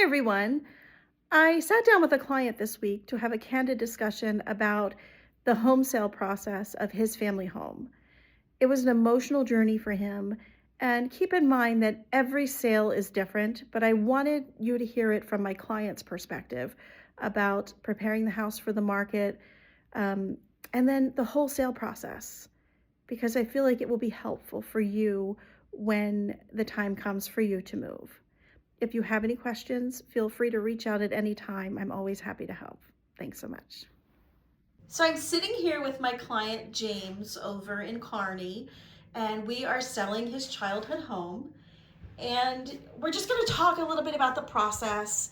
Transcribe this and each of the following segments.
everyone. I sat down with a client this week to have a candid discussion about the home sale process of his family home. It was an emotional journey for him. And keep in mind that every sale is different, but I wanted you to hear it from my client's perspective about preparing the house for the market, um, and then the whole sale process, because I feel like it will be helpful for you when the time comes for you to move. If you have any questions, feel free to reach out at any time. I'm always happy to help. Thanks so much. So I'm sitting here with my client James over in Kearney, and we are selling his childhood home. And we're just going to talk a little bit about the process,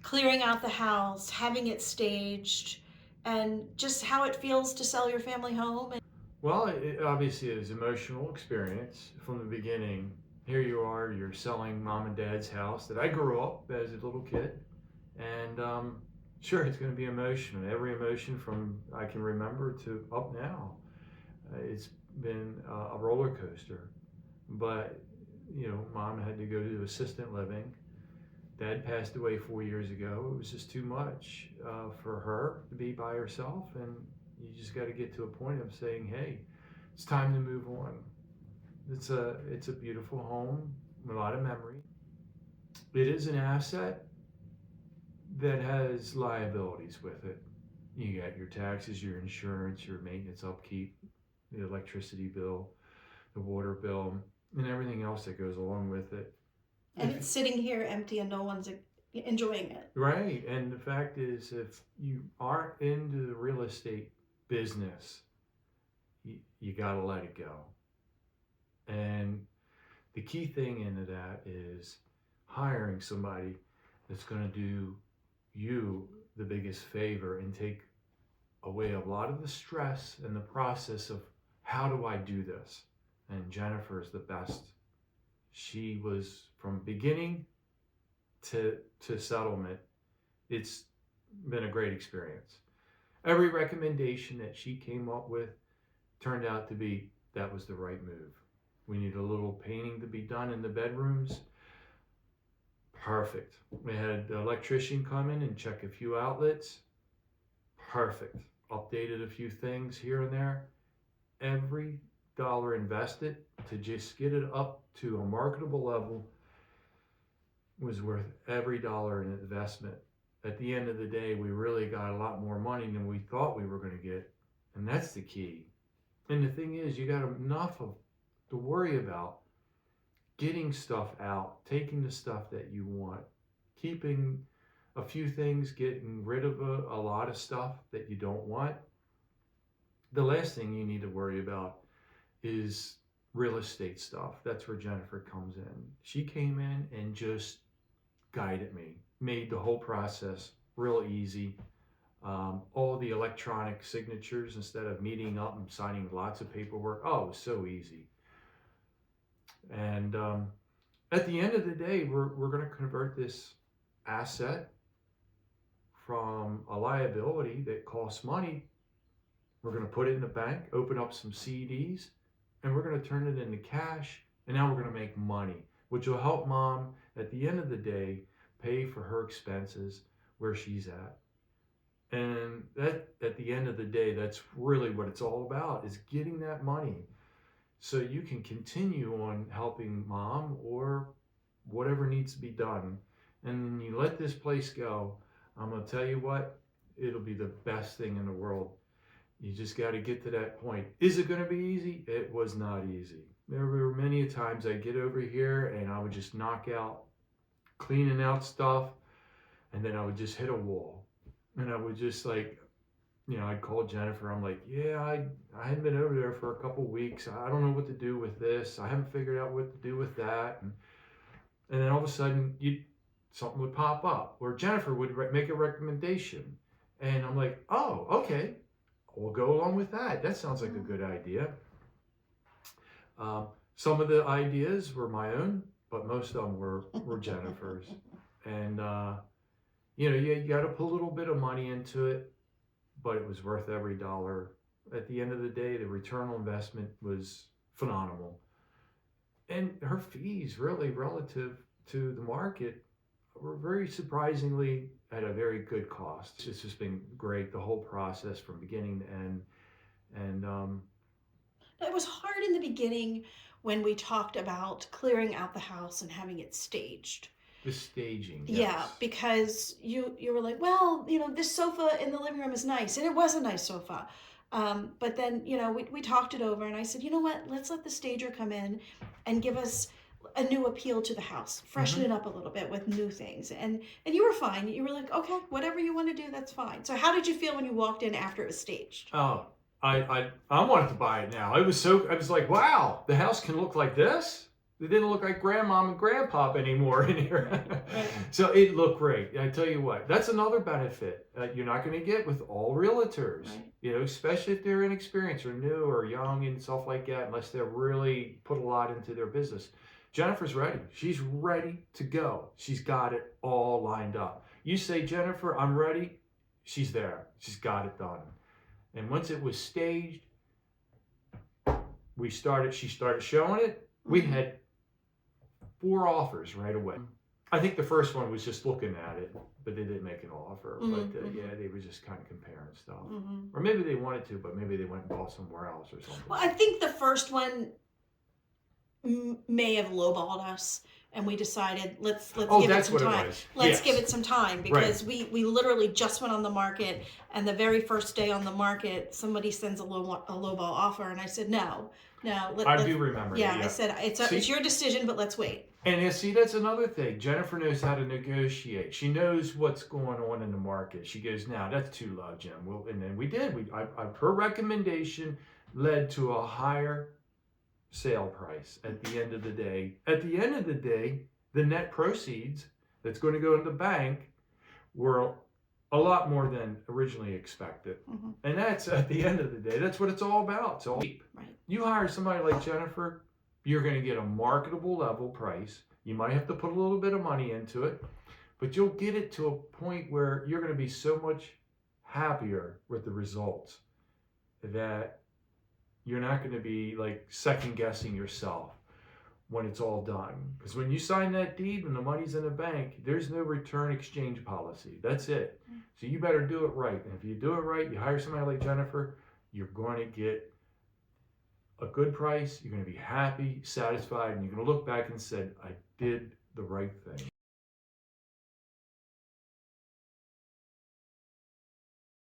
clearing out the house, having it staged, and just how it feels to sell your family home. Well, it obviously is an emotional experience from the beginning. Here you are, you're selling mom and dad's house that I grew up as a little kid. And sure, it's going to be emotional. Every emotion from I can remember to up now. It's been a roller coaster. But, mom had to go to assistant living. Dad passed away 4 years ago. It was just too much for her to be by herself, and you just got to get to a point of saying, "Hey, it's time to move on." It's a beautiful home, with a lot of memory. It is an asset that has liabilities with it. You got your taxes, your insurance, your maintenance, upkeep, the electricity bill, the water bill, and everything else that goes along with it. And it's sitting here empty and no one's enjoying it. Right. And the fact is, if you aren't into the real estate business, you got to let it go. And the key thing into that is hiring somebody that's going to do you the biggest favor and take away a lot of the stress and the process of how do I do this? And Jennifer is the best. She was from beginning to settlement. It's been a great experience. Every recommendation that she came up with turned out to be that was the right move. We need a little painting to be done in the bedrooms. Perfect. We had the electrician come in and check a few outlets. Perfect. Updated a few things here and there. Every dollar invested to just get it up to a marketable level was worth every dollar in investment. At the end of the day, we really got a lot more money than we thought we were going to get. And that's the key. And the thing is, you got enough of to worry about getting stuff out, taking the stuff that you want, keeping a few things, getting rid of a lot of stuff that you don't want. The last thing you need to worry about is real estate stuff. That's where Jennifer comes in. She came in and just guided me, made the whole process real easy. All the electronic signatures instead of meeting up and signing lots of paperwork. Oh, it was so easy. And at the end of the day, we're going to convert this asset from a liability that costs money. We're going to put it in the bank, open up some CDs, and we're going to turn it into cash. And now we're going to make money, which will help mom at the end of the day pay for her expenses where she's at. And that, at the end of the day, that's really what it's all about, is getting that money so you can continue on helping mom or whatever needs to be done. And then you let this place go. I'm going to tell you what, it'll be the best thing in the world. You just got to get to that point. Is it going to be easy? It was not easy. There were many times I'd get over here and I would just knock out cleaning out stuff, and then I would just hit a wall. And I would just I'd call Jennifer. I'm like, yeah, I hadn't been over there for a couple weeks. I don't know what to do with this. I haven't figured out what to do with that. And then all of a sudden, something would pop up, or Jennifer would make a recommendation. And I'm like, oh, okay, we'll go along with that. That sounds like a good idea. Some of the ideas were my own, but most of them were Jennifer's. And, you got to put a little bit of money into it, but it was worth every dollar. At the end of the day, the return on investment was phenomenal. And her fees, really, relative to the market, we're very surprisingly at a very good cost. It's just been great, the whole process from beginning to end. And It was hard in the beginning when we talked about clearing out the house and having it staged. the staging, Yeah, yes. because you were like, well, this sofa in the living room is nice, and it was a nice sofa. But then, we talked it over, and I said, you know what? Let's let the stager come in and give us a new appeal to the house, freshen Hmm. it up a little bit with new things. And you were fine. You were like, okay, whatever you want to do, that's fine. So how did you feel when you walked in after it was staged? Oh, I wanted to buy it now. I was like, wow, the house can look like this. It didn't look like grandmom and grandpop anymore in here. Right. So it looked great. I tell you what, that's another benefit you're not going to get with all realtors. Right. Especially if they're inexperienced or new or young and stuff like that, unless they're really put a lot into their business. Jennifer's ready. She's ready to go. She's got it all lined up. You say, Jennifer, I'm ready. She's there. She's got it done. And once it was staged, she started showing it. We Mhm. had 4 offers right away. I think the first one was just looking at it, but they didn't make an offer. Mhm, But mhm. yeah, they were just kind of comparing stuff. Mhm. Or maybe they wanted to, but maybe they went and bought somewhere else or something. Well, I think the first one may have lowballed us, and we decided let's Oh, give it that's some what it time. was. Let's give Yes. it some time, Right. because we literally just went on the market, and the very first day on the market, somebody sends a lowball offer, and I said no, I let's. do remember that. Yeah, I Yeah. said it's See, it's your decision, but let's wait. and see, that's another thing. Jennifer knows how to negotiate. She knows what's going on in the market. She goes, "Now that's too low, Jim." Well, and then we did. Her recommendation led to a higher sale price at the end of the day. At the end of the day, the net proceeds that's going to go in the bank were a lot more than originally expected. Mhm. And that's at the end of the day, that's what it's all about. It's all cheap. Right. You hire somebody like Jennifer, you're going to get a marketable level price. You might have to put a little bit of money into it, but you'll get it to a point where you're going to be so much happier with the results that you're not going to be like second guessing yourself when it's all done. Because when you sign that deed and the money's in the bank, there's no return exchange policy. That's it. So you better do it right. And if you do it right, you hire somebody like Jennifer, you're going to get a good price. You're going to be happy, satisfied, and you're going to look back and say, I did the right thing.